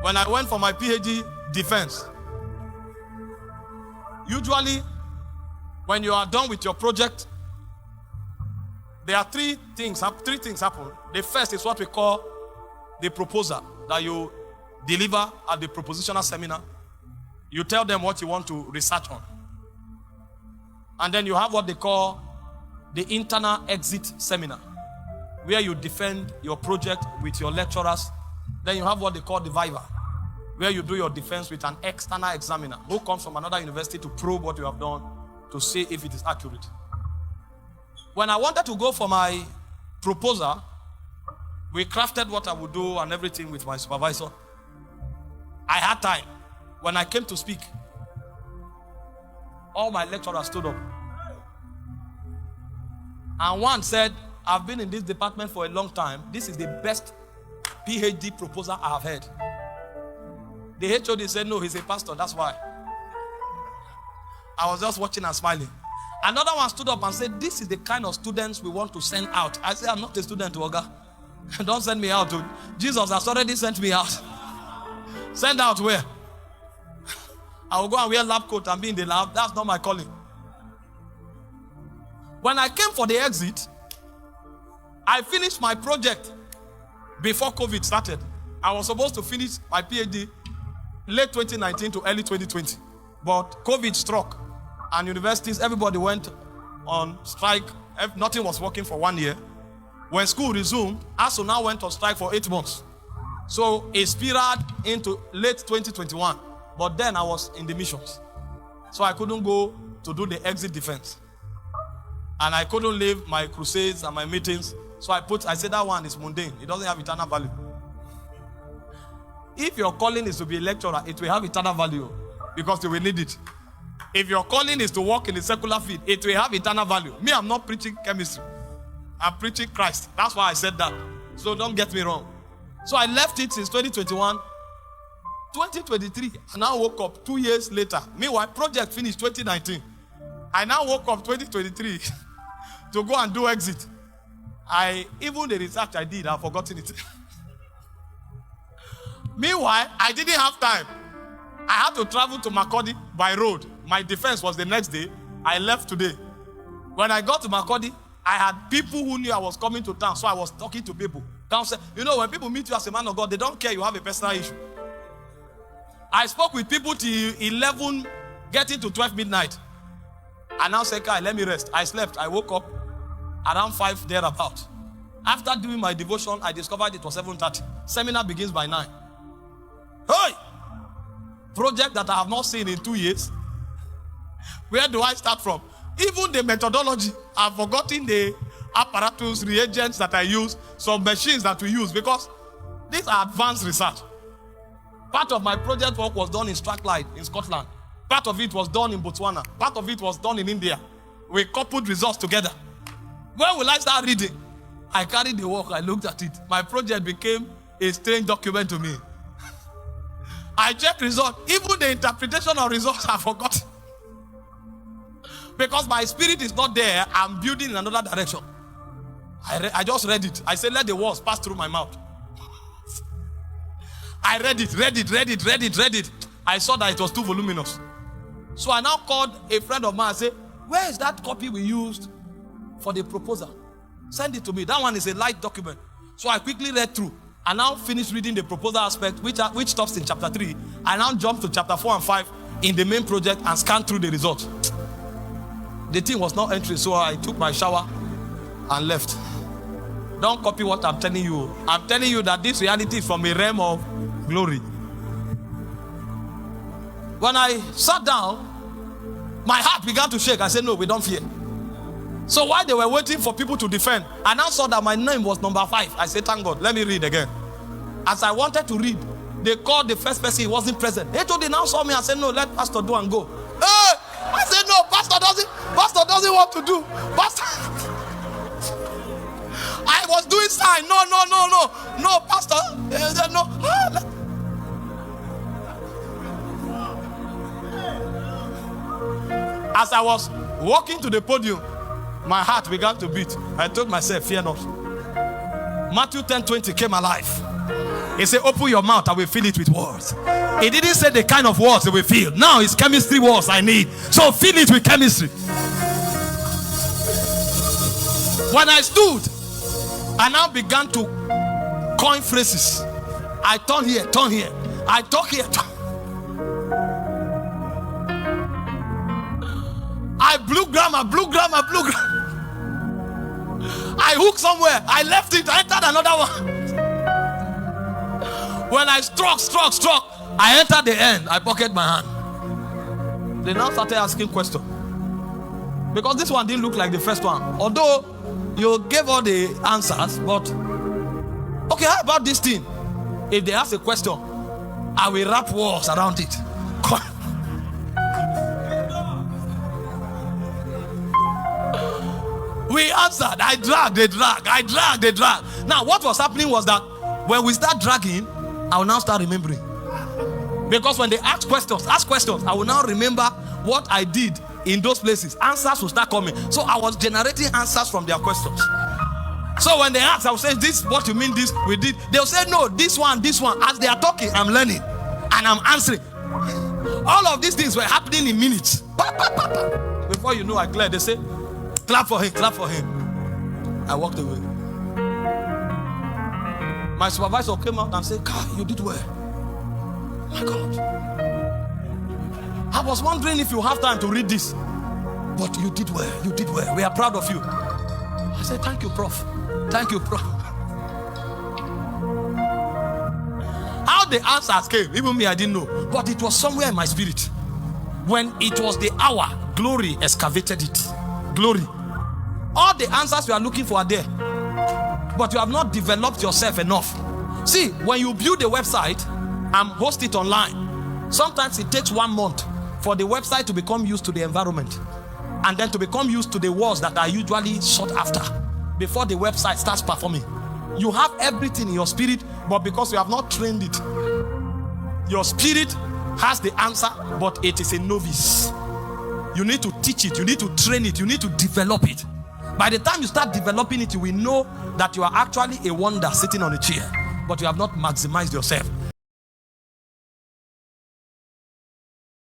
When I went for my PhD defense, usually when you are done with your project, there are three things happen. The first is what we call the proposal that you deliver at the propositional seminar. You tell them what you want to research on. And then you have what they call the internal exit seminar, where you defend your project with your lecturers. Then you have what they call the viva, where you do your defense with an external examiner who comes from another university to probe what you have done, to see if it is accurate. When I wanted to go for my proposal, we crafted what I would do and everything with my supervisor. I had time. When I came to speak, all my lecturers stood up. And one said, I've been in this department for a long time. This is the best PhD proposal I have heard. The HOD said, no, he's a pastor, that's why. I was just watching and smiling. Another one stood up and said, this is the kind of students we want to send out. I said, I'm not a student, Oga. Don't send me out. Jesus has already sent me out. Send out where? I will go and wear lab coat and be in the lab. That's not my calling. When I came for the exit, I finished my project before COVID started. I was supposed to finish my PhD late 2019 to early 2020. But COVID struck and universities, everybody went on strike. Nothing was working for 1 year. When school resumed, ASU now went on strike for 8 months. So it spiraled into late 2021. But then I was in the missions. So I couldn't go to do the exit defense. And I couldn't leave my crusades and my meetings. So I said that one is mundane. It doesn't have eternal value. If your calling is to be a lecturer, it will have eternal value because you will need it. If your calling is to work in the secular field, it will have eternal value. Me, I'm not preaching chemistry. I'm preaching Christ. That's why I said that. So don't get me wrong. So I left it since 2021. 2023, I now woke up 2 years later. Meanwhile, project finished 2019. I now woke up 2023 to go and do exit. Even the research I did, I've forgotten it. Meanwhile, I didn't have time. I had to travel to Makurdi by road. My defense was the next day. I left today. When I got to Makurdi, I had people who knew I was coming to town, so I was talking to people. You know, when people meet you as a man of God, they don't care you have a personal issue. I spoke with people till 11, getting to 12 midnight. I now said, Kai, let me rest. I slept. I woke up around 5 thereabout. After doing my devotion, I discovered it was 7:30. Seminar begins by 9. Hey! Project that I have not seen in 2 years. Where do I start from? Even the methodology, I've forgotten the apparatus, reagents that I use, some machines that we use, because these are advanced research. Part of my project work was done in Strathclyde in Scotland. Part of it was done in Botswana. Part of it was done in India. We coupled results together. When will I start reading? I carried the work, I looked at it. My project became a strange document to me. I checked results. Even the interpretation of results, I forgot. Because my spirit is not there, I'm building in another direction. I just read it. I said, let the words pass through my mouth. I read it. I saw that it was too voluminous. So I now called a friend of mine and said, where is that copy we used for the proposal? Send it to me. That one is a light document. So I quickly read through. I now finished reading the proposal aspect, which stops in chapter 3. I now jumped to chapter 4 and 5 in the main project and scanned through the results. The thing was not entering, so I took my shower and left. Don't copy what I'm telling you. I'm telling you that this reality is from a realm of glory. When I sat down, my heart began to shake. I said, no, we don't fear. So while they were waiting for people to defend, I now saw that my name was number 5. I said, thank God, let me read again. As I wanted to read, they called the first person, he wasn't present. They now saw me and said, no, let Pastor do and go. Hey! I said, no, Pastor doesn't want to do. Pastor. I was doing sign. No, Pastor. No. As I was walking to the podium, my heart began to beat. I told myself, fear not. Matthew 10:20 came alive. He said, open your mouth, I will fill it with words. He didn't say the kind of words they will fill. Now it's chemistry words I need. So fill it with chemistry. When I stood, I now began to coin phrases. I turn here, turn here. I talk here, talk. I blew grammar. I hooked somewhere. I left it. I entered another one. When I struck, I entered the end. I pocket my hand. They now started asking questions. Because this one didn't look like the first one. Although you gave all the answers, but okay, how about this thing? If they ask a question, I will wrap walls around it. We answered. I dragged, they drag. Now, what was happening was that when we start dragging, I will now start remembering. Because when they ask questions, I will now remember what I did in those places. Answers will start coming. So I was generating answers from their questions. So when they ask, I will say, this, what you mean this, we did. They'll say, no, this one. As they are talking, I'm learning. And I'm answering. All of these things were happening in minutes. Before you know, I cleared. They say, clap for him. I walked away. My supervisor came out and said, Kai, you did well. My God. I was wondering if you have time to read this. But you did well. We are proud of you. I said, thank you, Prof. How the answers came, even me, I didn't know. But it was somewhere in my spirit. When it was the hour, glory excavated it. Glory. All the answers you are looking for are there. But you have not developed yourself enough. See, when you build a website and host it online, sometimes it takes 1 month for the website to become used to the environment, and then to become used to the words that are usually sought after before the website starts performing. You have everything in your spirit, but because you have not trained it, your spirit has the answer, but it is a novice. You need to teach it, you need to train it, you need to develop it. By the time you start developing it, you will know that you are actually a wonder sitting on a chair, but you have not maximized yourself.